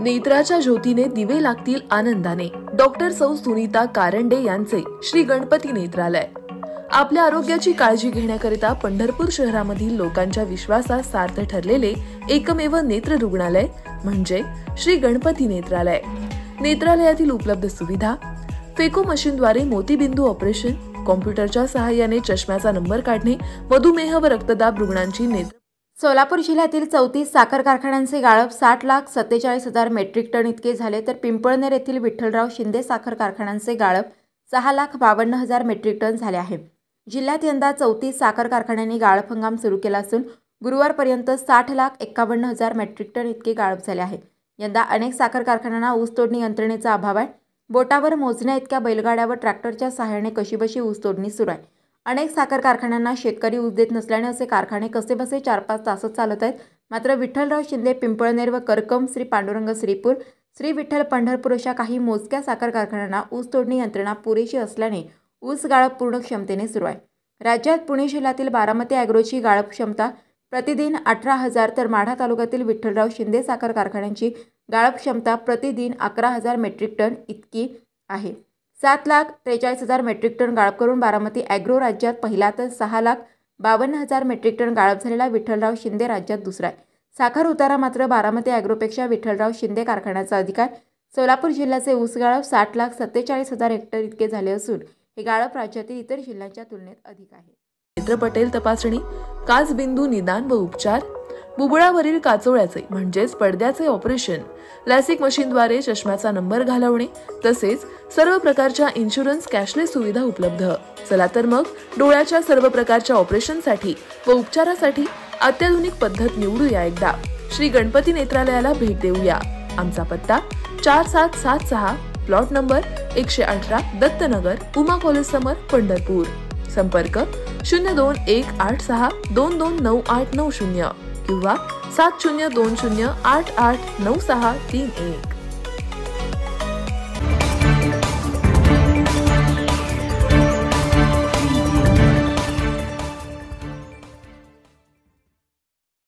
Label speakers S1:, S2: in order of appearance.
S1: नेत्राच्या ज्योतीने दिवे लागतील आनंदाने. डॉक्टर सौ सुनीता कारंडे यांचे श्री गणपती नेत्रालय. आपल्या आरोग्याची काळजी घेण्याकरिता पंढरपूर शहरामधील लोकांच्या विश्वासात सार्थ ठरलेले एकमेव नेत्र रुग्णालय म्हणजे श्री गणपती नेत्रालय. नेत्रालयातील उपलब्ध सुविधा: फेको मशीनद्वारे मोतीबिंदू ऑपरेशन, कॉम्प्युटरच्या सहाय्याने चष्म्याचा नंबर काढणे, मधुमेह व रक्तदाब रुग्णांची नेत्र.
S2: सोलापूर जिल्ह्यातील 34 साखर कारखान्यांचे गाळप 60,47,000 मेट्रिक टन इतके झाले, तर पिंपळनेर येथील विठ्ठलराव शिंदे साखर कारखान्यांचे गाळप 6,52,000 मेट्रिक टन झाले आहे. जिल्ह्यात यंदा 34 साखर कारखान्यांनी गाळप हंगाम सुरू केला असून गुरुवारपर्यंत 60,51,000 मेट्रिक टन इतके गाळप झाले आहे. यंदा अनेक साखर कारखान्यांना ऊस तोडणी यंत्रणेचा अभाव आहे. बोटावर मोजण्या इतक्या बैलगाड्या व ट्रॅक्टरच्या सहाय्याने कशीबशी ऊस तोडणी सुरू आहे. अनेक साखर कारखान्यांना शेतकरी ऊस देत नसल्याने असे कारखाने कसेबसे 4-5 तासच चालत आहेत. मात्र विठ्ठलराव शिंदे पिंपळनेर व करकम, श्री पांडुरंग श्रीपूर, श्री विठ्ठल पंढरपूर अशा काही मोजक्या साखर कारखान्यांना ऊस तोडणी यंत्रणा पुरेशी असल्याने ऊस गाळप पूर्ण क्षमतेने सुरू आहे. राज्यात पुणे जिल्ह्यातील बारामती ॲग्रोची गाळप क्षमता प्रतिदिन 18,000 तर माढा तालुक्यातील विठ्ठलराव शिंदे साखर कारखान्यांची गाळप क्षमता प्रतिदिन 11,000 मेट्रिक टन इतकी आहे. 7,43,000 मेट्रिक टन गाळप करून बारामती ॲग्रो राज्यात पहिला तर 6,52,000 मेट्रिक टन गाळप झालेला विठ्ठलराव शिंदे राज्यात दुसरा आहे. साखर उतारा मात्र बारामती ॲग्रोपेक्षा विठ्ठलराव शिंदे कारखान्याचा अधिक आहे. सोलापूर जिल्ह्याचे ऊस गाळप 60,47,000 हेक्टर इतके झाले असून हे गाळप राज्यातील इतर जिल्ह्यांच्या तुलनेत अधिक आहे.
S1: नेत्र पटेल तपासणी, काचबिंदू निदान व उपचार, बुबुळावरील काचोळ्याचे म्हणजेच पडद्याचे ऑपरेशन, लॅसिक मशीनद्वारे चष्म्याचा नंबर घालवणे तसेच सर्व प्रकारच्या इन्शुरन्स कॅशलेस सुविधा उपलब्ध. चला तर मग डोळ्याच्या सर्व प्रकारच्या ऑपरेशनसाठी व उपचारासाठी अत्याधुनिक पद्धत निवडूया. एकदा श्री गणपती नेत्रालयाला भेट देऊया. आमचा पत्ता 4776 plot number 118 Dattanagar, Uma college समोर, पंढरपूर. संपर्क 021862299890 किंवा 7020889631.